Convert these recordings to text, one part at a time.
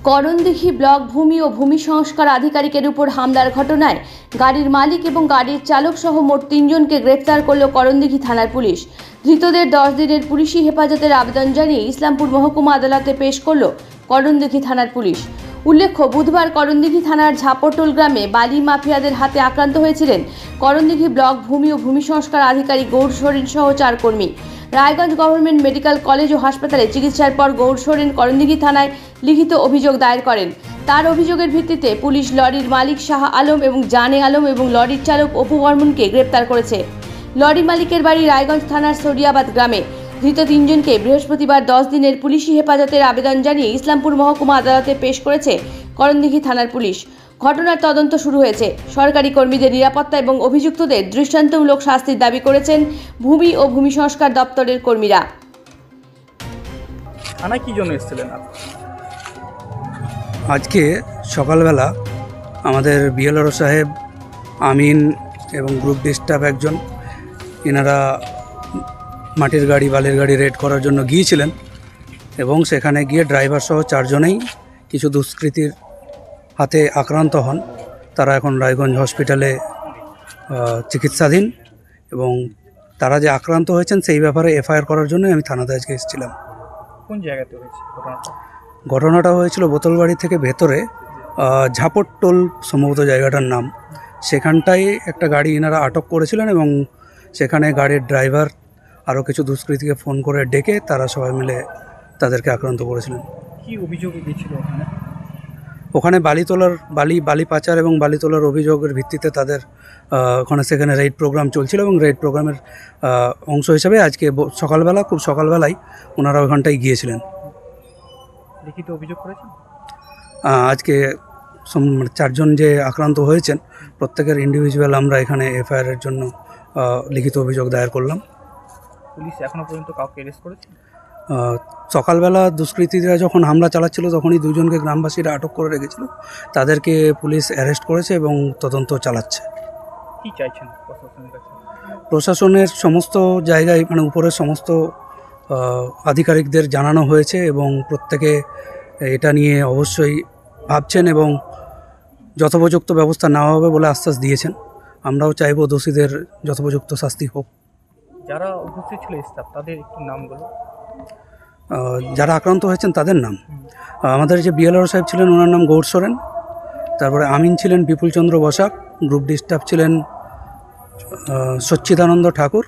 Karandighi block ভূমি ও ভূমি সংস্কার আধিকারিকের উপর হামলার ঘটনায় গাড়ির মালিক এবং গাড়ির চালক সহ মোট 3 জনকে গ্রেফতার করল করণদিঘি থানার পুলিশ। ধৃতদের 10 দিনের পুলিশি হেফাজতের আবেদন জানিয়ে ইসলামপুর মহকুমা আদালতে পেশ করল করণদিঘি থানার পুলিশ। উল্লেখ্য, বুধবার করণদিঘি থানার ঝাপটোল গ্রামে বালি মাফিয়াদের হাতে আক্রান্ত হয়েছিলেন করণদিঘি ব্লক ভূমি ও ভূমি সংস্কার আধিকারিক গৌর সোরেন সহ 4 কর্মী। রায়গঞ্জ গভর্নমেন্ট মেডিকেল কলেজ ও হাসপাতালে চিকিৎসার পর গৌর সোরেন করণদিঘি থানায় লিখিত অভিযোগ দায়ের করেন। তার অভিযোগের ভিত্তিতে পুলিশ লরির মালিক শাহ আলম এবং জানে আলম এবং লরির চালক অপু বর্মনকে গ্রেপ্তার করেছে। লরি মালিকের বাড়ি রায়গঞ্জ থানার সরিয়াবাদ গ্রামে। ধৃত 3 জনকে বৃহস্পতিবার 10 দিনের পুলিশি হেফাজতের আবেদন জানিয়ে ইসলামপুর মহকুমা আদালতে পেশ করেছে করণদিঘি থানার পুলিশ। ঘটনার তদন্ত শুরু হয়েছে। সরকারি কর্মীদের নিরাপত্তা এবং অভিযুক্তদের দৃষ্টান্তমূলক শাস্তির দাবি করেছেন ভূমি ও ভূমি সংস্কার দপ্তরের কর্মীরা। থানায় কি জন্য এসেছিলেন? আজকে সকালবেলা আমাদের বিএলআরও সাহেব, আমিন এবং গ্রুপ ডি স্টাফ একজন, এনারা মাটির গাড়ি বালির গাড়ি রেড করার জন্য গিয়েছিলেন এবং সেখানে গিয়ে ড্রাইভার সহ 4 জনেই কিছু দুষ্কৃতীর হাতে আক্রান্ত হন। তারা এখন রায়গঞ্জ হসপিটালে চিকিৎসাধীন এবং তারা যে আক্রান্ত হয়েছেন সেই ব্যাপারে এফআইআর করার জন্য আমি থানাতে আজকে এসেছিলাম। কোন জায়গাতে হয়েছে ঘটনাটা হয়েছিল বোতলবাড়ি থেকে ভেতরে ঝাপটোল সম্ভবত জায়গাটার নাম। সেখানটায় একটা গাড়ি এনারা আটক করেছিলেন এবং সেখানে গাড়ির ড্রাইভার আরও কিছু দুষ্কৃতীকে ফোন করে ডেকে তারা সবাই মিলে তাদেরকে আক্রান্ত করেছিলেন। কি অভিযোগ দিয়েছিল ওখানে বালি পাচার এবং বালি তোলার অভিযোগের ভিত্তিতে তাদের ওখানে সেখানে রেড প্রোগ্রাম চলছিল এবং রেড প্রোগ্রামের অংশ হিসেবে আজকে খুব সকালবেলায় ওনারা ওখানটায় গিয়েছিলেন। লিখিত অভিযোগ করেছেন? আজকে 4 জন যে আক্রান্ত হয়েছেন প্রত্যেকের ইন্ডিভিজুয়াল আমরা এখানে এফআইআরের জন্য লিখিত অভিযোগ দায়ের করলাম। পুলিশ এখনো পর্যন্ত কাউকে অ্যারেস্ট করেছে? সকালবেলা দুষ্কৃতীরা যখন হামলা চালাচ্ছিল তখনই 2 জনকে গ্রামবাসীরা আটক করে রেখেছিল। তাদেরকে পুলিশ অ্যারেস্ট করেছে এবং তদন্ত চালাচ্ছে। কি চাইছেন প্রশাসনের কাছে? প্রশাসনের সমস্ত জায়গায় উপরের সমস্ত আধিকারিকদের জানানো হয়েছে এবং প্রত্যেকে এটা নিয়ে অবশ্যই ভাবছেন এবং যথোপযুক্ত ব্যবস্থা নেওয়া হবে বলে আশ্বাস দিয়েছেন। আমরাও চাইব দোষীদের যথোপযুক্ত শাস্তি হোক। যারা উপস্থিত ছিল স্টাফ, তাদের একটু নামগুলো। যারা আক্রান্ত হয়েছেন তাদের নাম, আমাদের যে বিএলআরও সাহেব ছিলেন ওনার নাম গৌর সোরেন, তারপরে আমিন ছিলেন বিপুল চন্দ্র বসাক, গ্রুপ ডি স্টাফ ছিলেন সচ্চিদানন্দ ঠাকুর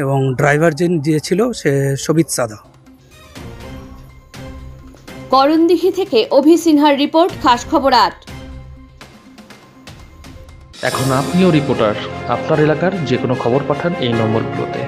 এবং ড্রাইভার যে ছিল সে সবিত সাদা। করণদিঘি থেকে অভি সিনহার রিপোর্ট, খাস খবর 8। এখন আপনিও রিপোর্টার, আপনার এলাকার যে কোনো খবর পাঠান এই নম্বরগুলোতে।